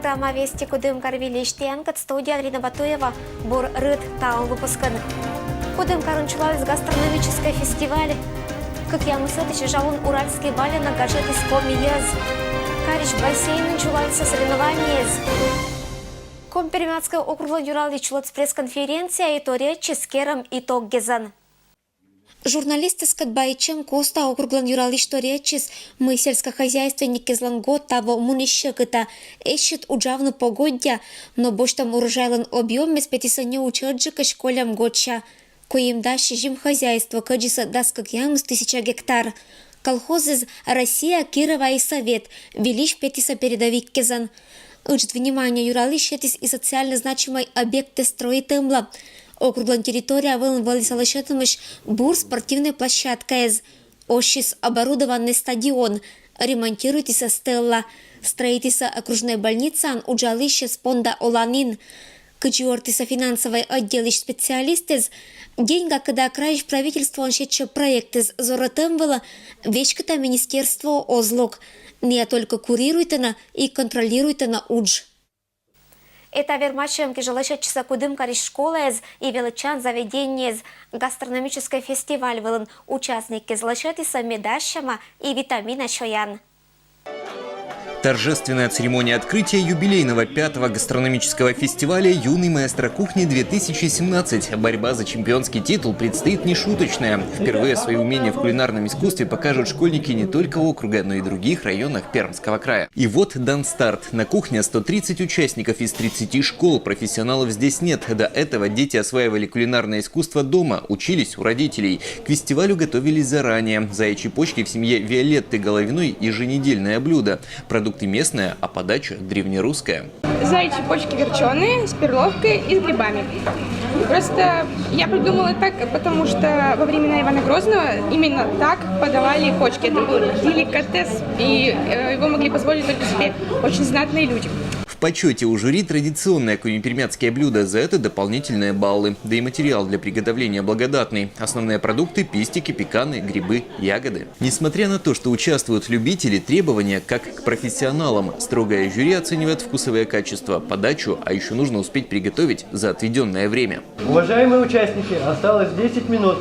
программа «Вести кудым карвилиштен» кат студия Арина Батуева бур рыд таун выпускан. Кудым карунчулалис гастрономический фестиваль. Как я мыслю, жалун уральский бале на гаджет из комиез. Карич бассейн чулалися соревнования. Компермятская округа юрали чулац пресс-конференция и то речи с кером итог гезан. Журналисты с Катбайчем Коста округлан юралиш то речис мы сельскохозяйственники зланго того мунищекыта ищет уджавну погодья, но бош там урожайлан объем без пятисаню учеджика школям гоча, коим дашь жим хозяйство каджиса даскак ямс 1000 гектар. Колхозы Россия, Кирова и Совет велиш пятиса передовик кезан. Учит внимание юралиш и социально значимый объекты строительства. Округлан территория вылазалашетымыш бур спортивной площадкой. Ошис оборудованный стадион. Ремонтируйтесь стелла. Строительство окружной больницы уджалище спонда Оланин. Кычуортиса финансовый отдел специалисты. Деньга, когда краев правительства он ще проекты с зоротым было, вечката министерство озлог. Не только курируйте и контролируйте на удж. Это вермачем кижалашет часа кудым кариш школы и величан заведение гастрономический фестиваль вылын участники злашет и сами дащама и витамина шоян. Торжественная церемония открытия юбилейного 5-го гастрономического фестиваля «Юный маэстро кухни-2017». Борьба за чемпионский титул предстоит нешуточная. Впервые свои умения в кулинарном искусстве покажут школьники не только округа, но и других районах Пермского края. И вот дан старт. На кухне 130 участников из 30 школ. Профессионалов здесь нет. До этого дети осваивали кулинарное искусство дома, учились у родителей. К фестивалю готовились заранее. Заячьи почки в семье Виолетты Головиной – еженедельное блюдо. Продукты местная, а подача древнерусская. Заячьи почки верченые с перловкой и с грибами. Просто я придумала так, потому что во времена Ивана Грозного именно так подавали почки. Это был деликатес, и его могли позволить только себе очень знатные люди. В почете у жюри традиционное куми-пермяцкие блюда, за это дополнительные баллы. Да и материал для приготовления благодатный. Основные продукты – пистики, пеканы, грибы, ягоды. Несмотря на то, что участвуют любители, требования как к профессионалам. Строгое жюри оценивает вкусовое качество, подачу, а еще нужно успеть приготовить за отведенное время. Уважаемые участники, осталось 10 минут.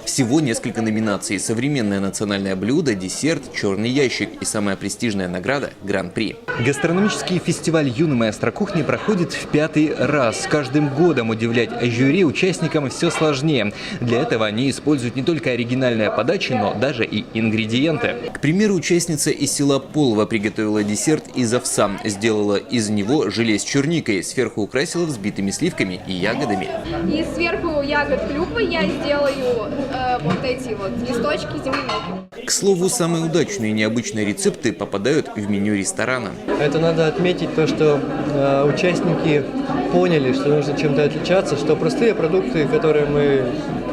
Всего несколько номинаций. Современное национальное блюдо, десерт, черный ящик и самая престижная награда – Гран-при. Гастрономический фестиваль «Юный маэстро кухни» проходит в 5-й раз. С каждым годом удивлять жюри участникам все сложнее. Для этого они используют не только оригинальные подачи, но даже и ингредиенты. К примеру, участница из села Полово приготовила десерт из овса. Сделала из него желе с черникой. Сверху украсила взбитыми сливками и ягодами. И сверху ягод клюквы я сделаю вот эти вот листочки земляники. К слову, самые удачные и необычные рецепты попадают в меню ресторана. Это надо отметить то, что участники поняли, что нужно чем-то отличаться, что простые продукты, которые мы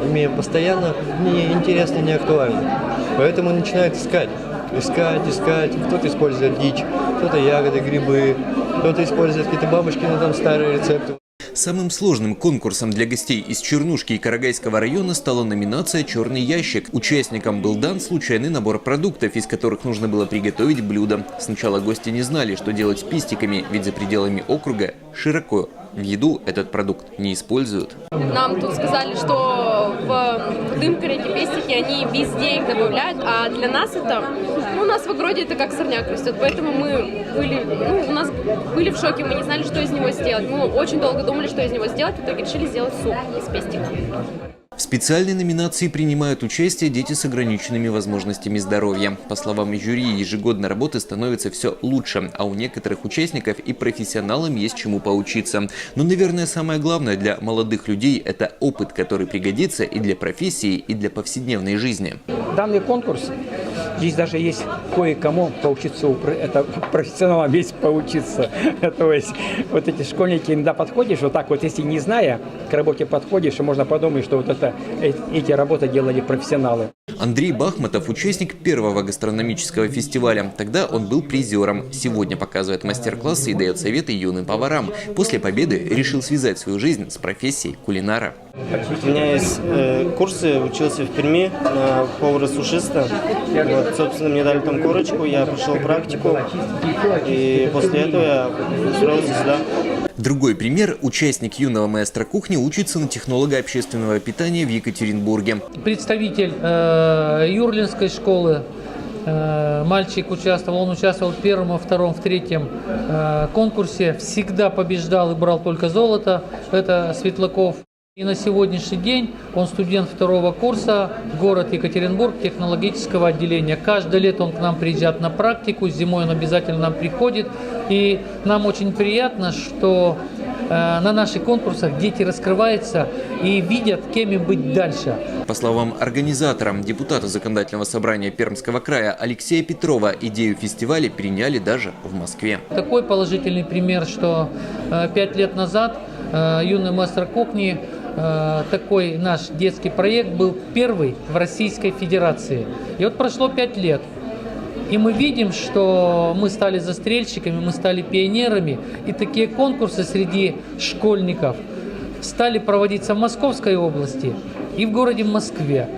имеем постоянно, не интересны, не актуальны. Поэтому начинают искать. Кто-то использует дичь, кто-то ягоды, грибы, кто-то использует какие-то бабушкины там старые рецепты. Самым сложным конкурсом для гостей из Чернушки и Карагайского района стала номинация «Черный ящик». Участникам был дан случайный набор продуктов, из которых нужно было приготовить блюдо. Сначала гости не знали, что делать с пистиками, ведь за пределами округа широко в еду этот продукт не используют. Нам тут сказали, что в дымкаре эти пестики, они везде их добавляют, а для нас это, у нас в огороде это как сорняк растет, поэтому мы были, у нас были в шоке, мы не знали, что из него сделать. Мы очень долго думали, что из него сделать, в итоге решили сделать суп из пестиков. В специальной номинации принимают участие дети с ограниченными возможностями здоровья. По словам жюри, ежегодно работы становятся все лучше, а у некоторых участников и профессионалам есть чему поучиться. Но, наверное, самое главное для молодых людей – это опыт, который пригодится и для профессии, и для повседневной жизни. Данный конкурс, здесь даже есть кое-кому поучиться, это профессионалам есть поучиться. То есть вот эти школьники, иногда подходишь, вот так вот, если не зная, к работе подходишь, и можно подумать, что вот эти работы делали профессионалы. Андрей Бахматов – участник 1-го гастрономического фестиваля. Тогда он был призером. Сегодня показывает мастер-классы и дает советы юным поварам. После победы решил связать свою жизнь с профессией кулинара. У меня есть курсы, учился в Перми на повара-сушиста. Вот, собственно, мне дали там корочку, я прошел практику, и после этого я устроился сюда. Другой пример – участник юного маэстро кухни учится на технолога общественного питания в Екатеринбурге. Представитель Юрлинской школы, мальчик участвовал, он участвовал в первом, во втором, в третьем конкурсе, всегда побеждал и брал только золото, это Светлаков. И на сегодняшний день он студент второго курса, город Екатеринбург, технологического отделения. Каждое лето он к нам приезжает на практику, зимой он обязательно нам приходит. И нам очень приятно, что на наших конкурсах дети раскрываются и видят, кем им быть дальше. По словам организатора, депутата Законодательного собрания Пермского края Алексея Петрова, идею фестиваля приняли даже в Москве. Такой положительный пример, что 5 лет назад юный мастер кухни, такой наш детский проект был первый в Российской Федерации. И вот прошло 5 лет. И мы видим, что мы стали застрельщиками, мы стали пионерами. И такие конкурсы среди школьников стали проводиться в Московской области и в городе Москве.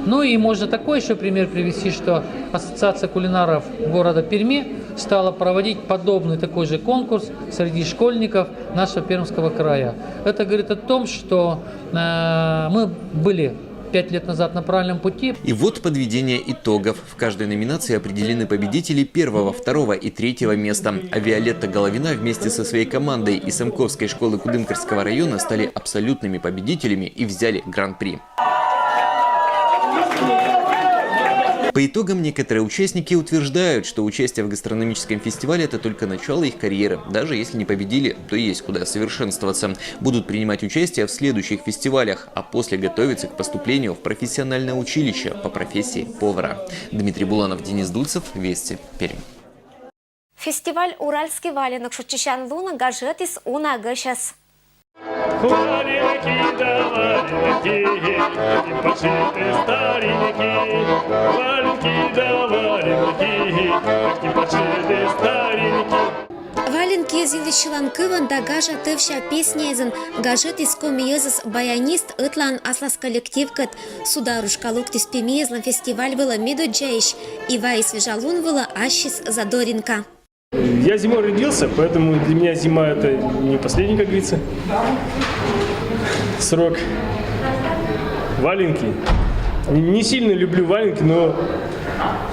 Ну и можно такой еще пример привести, что Ассоциация кулинаров города Перми стала проводить подобный такой же конкурс среди школьников нашего Пермского края. Это говорит о том, что мы были 5 лет назад на правильном пути. И вот подведение итогов. В каждой номинации определены победители 1, 2 и 3 места. А Виолетта Головина вместе со своей командой из Самковской школы Кудымкарского района стали абсолютными победителями и взяли гран-при. По итогам некоторые участники утверждают, что участие в гастрономическом фестивале – это только начало их карьеры. Даже если не победили, то есть куда совершенствоваться. Будут принимать участие в следующих фестивалях, а после готовиться к поступлению в профессиональное училище по профессии повара. Дмитрий Буланов, Денис Дульцев, Вести, Пермь. Фестиваль «Уральский валенок» шутчищан луна гажет из уна гашас. Валенки да валенки, подшиты старенькие. Валенки да валенки, подшиты старенькие. Валенки зилищилан кыван да гажа тывша песня изын гажет из комиезас баянист ытлан аслас коллектив кат сударушкалук тис пемиезлан фестиваль была медоджаиш и вай свежалун была Ащис Задоренко. Я зимой родился, поэтому для меня зима это не последний, как говорится, срок. Валенки. Не сильно люблю валенки, но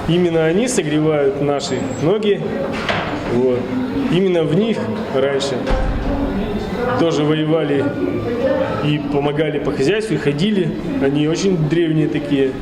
именно они согревают наши ноги. Вот. Именно в них раньше тоже воевали и помогали по хозяйству, и ходили. Они очень древние такие.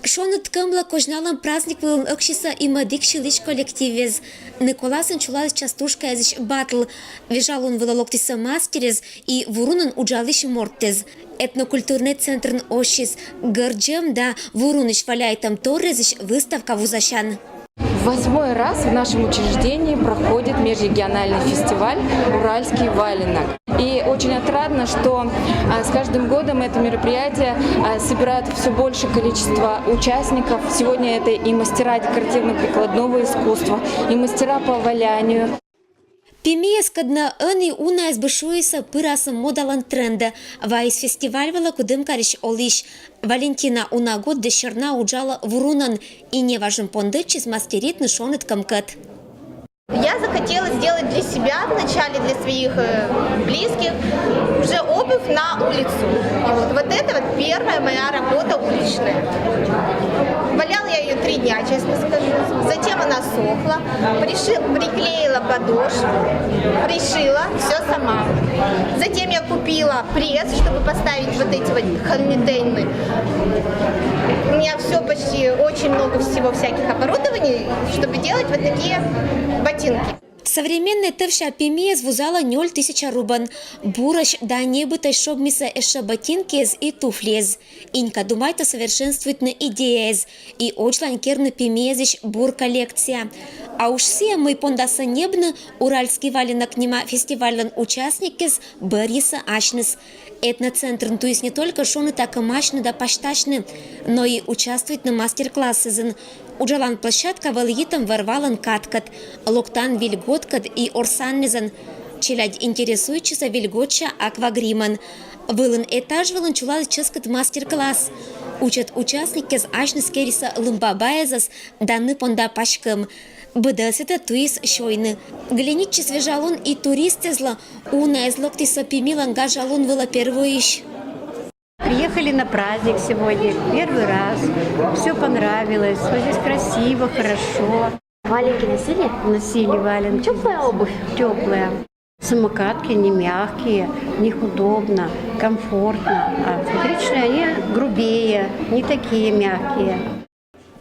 Шонът къмла кожналам празник вълн ъкшиса има дик шилиш коллективез. Николасен чулаз частушка езиш батл. Вежалун вълалоктиса мастерез и вурунан уджалиш мортез. Етнокультурный центр Ошис. Гърджем да вуруниш валяйтам торрезиш выставка вузашан. В 8-й раз в нашем учреждении проходит межрегиональный фестиваль «Уральский валенок». И очень отрадно, что с каждым годом это мероприятие собирает все большее количество участников. Сегодня это и мастера декоративно-прикладного искусства, и мастера по валянию. Пемиес кадна ăни una избышуиса пыраса модалан тренда. Вайс фестиваль вала Кудымкариш олиш. Валентина унагод дешерна уджала вурунан. И неважен пондычис мастерит нышонет камкат. Я захотела сделать для себя, вначале для своих близких, уже обувь на улицу. И вот это вот первая моя работа уличная. Валяла я ее 3 дня, честно скажу. Затем она сохла, приклеила подошву, пришила, все сама. Затем я купила пресс, чтобы поставить вот эти вот ханмидейны. У меня все почти, очень много всего всяких оборудований, чтобы делать вот такие ботинки. Современная тывша пемиез вузала 000 рубан. Бураш да небытай шобмиса эша ботинкез и туфлез. Инька думайта совершенствует на идеез. И очлан керна пемиезиш бур коллекция. А уж все мы пондаса небна уральский валенок нема фестивален участникез Бориса Ашнес. Этноцентр туис не только шоны так и мощны да пашташны, но и участвует на мастер-классы. Уджалан площадка валгитам ворвалан каткат, локтан вильготкат и орсаннезан. Челядь интересующийся вильготча аквагриман. Вылын этаж вылын чулал ческат мастер-класс. Учат участники с ажныс кериса лымбабаязас даны понда пашкам. Быдасыта туис шойны. Глянитче свежалун и туристы зла уна из локтиса пимиланга жалун было первый ищ. Приехали на праздник сегодня, первый раз. Все понравилось, вот здесь красиво, хорошо. Валенки носили? Носили валенки. Теплая обувь? Теплая. Самокатки не мягкие, в них удобно, комфортно. А фабричные они грубее, не такие мягкие.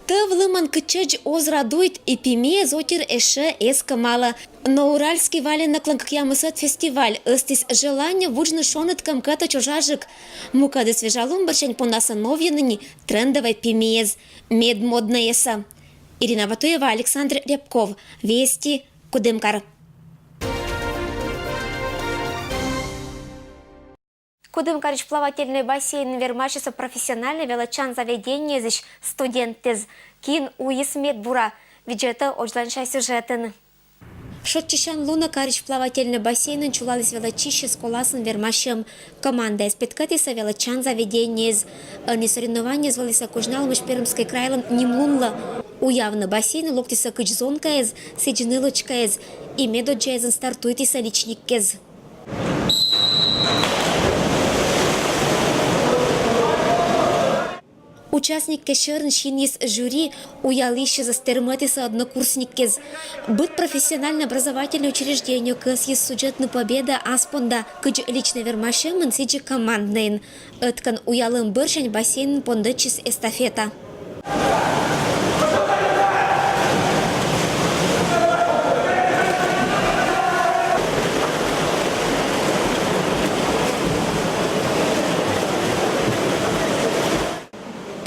Та влыман кычач озра дует и пиме зотир эше эска мало. Но уральский валенок ланкьямысат фестиваль. Истис желание вужны шоныткам ката чужажик. Мукады свежалум баршань понаса новьяныни трендовой пимеез. Мед моднаеса. Ирина Батуева, Александр Рябков. Вести. Кудымкар. Кудымкарыч плавательный бассейн вермачится профессиональный велочан заведение зич студентез. Кин уисмет бура. Виджета очланшай сюжетен. Шотчищан Луна Карич плавательный бассейн чулалась велочище с коласом вермашем. Команда из Петкатиса велочан заведение из. Не соревнования звались окужнал мыш Пермской крайлан Нимлунла. Уявно бассейн локтиса кычзонка из, сиджинылочка из. И медоджайзен стартует и соличник из. Участник кешерн шинис жюри уялище за стерматиса однокурсникез. Быть профессионально образовательное учреждение кэс есть сюжетная победа аспонда кыч лично вермашем сиджи команднейн. Эткан уялым быршань бассейн пондачис эстафета.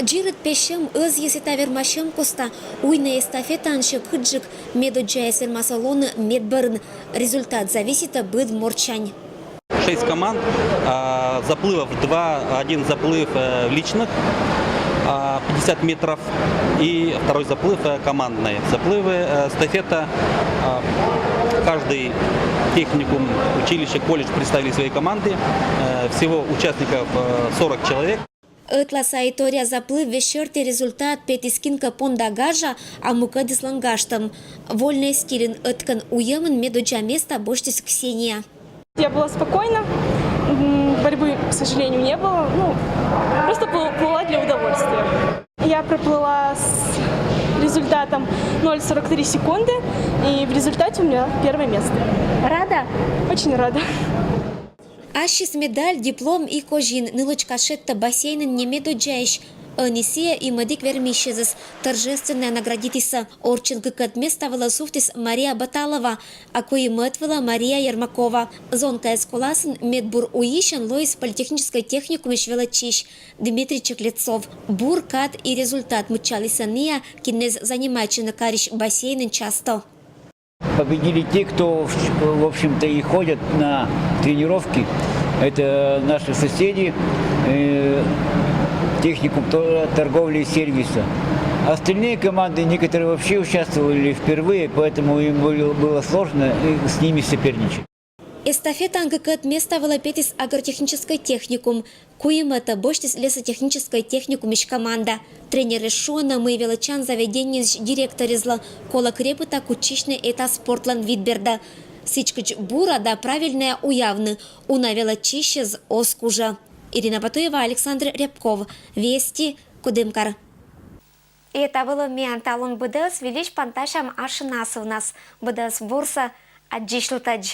Джирет пешем öz есета вермашем коста уйна эстафета анше кыджик медоджая сермасалоны медбарн. Результат зависит от быд морчань. 6 команд, заплывов 2, один заплыв личных, 50 метров и второй заплыв командный. Заплывы, эстафета, каждый техникум, училище, колледж представили свои команды, всего участников 40 человек. Ытласа итория заплыв вечерти результат петискинка пондагажа, а мукадис лангаштам. Вольный стилен ыткан уемен медуджа места боштис Ксения. Я была спокойна, борьбы, к сожалению, не было. Просто плыла для удовольствия. Я проплыла с результатом 0,43 секунды, и в результате у меня первое место. Рада? Очень рада. Ашис медаль, диплом и кожин, нылочка шетта бассейн не медоджаиш. Анисия и Мадик Вермищезес торжественно наградитиса. Орченко кат места волосуфтис Мария Баталова, а кои мэтвела Мария Ермакова. Зонка эскуласен медбур уищен лоис политехнической техникуме швелачищ Дмитрий Чеклецов. Бур кат и результат мучалиса ния кинез занимающий на кариш бассейн часто. Победили те, кто, в общем-то, и ходят на тренировки. Это наши соседи, техникум торговли и сервиса. Остальные команды, некоторые вообще участвовали впервые, поэтому им было сложно с ними соперничать. Эстафета ангкат места волопетис агротехнической техникум. Куем это боштис лесотехнической техникумищ команда. Тренеры Шона мы велочан заведение директор изла кола крепыта кучичный это спортлан Витберда. Сичкач бура да правильная уявны. Уна велочище з оскужа. Ирина Батуева, Александр Рябков. Вести. Кудымкар. И это было мианталон БДС велич панташам ашинас у нас. БДС бурса аджишлутадж.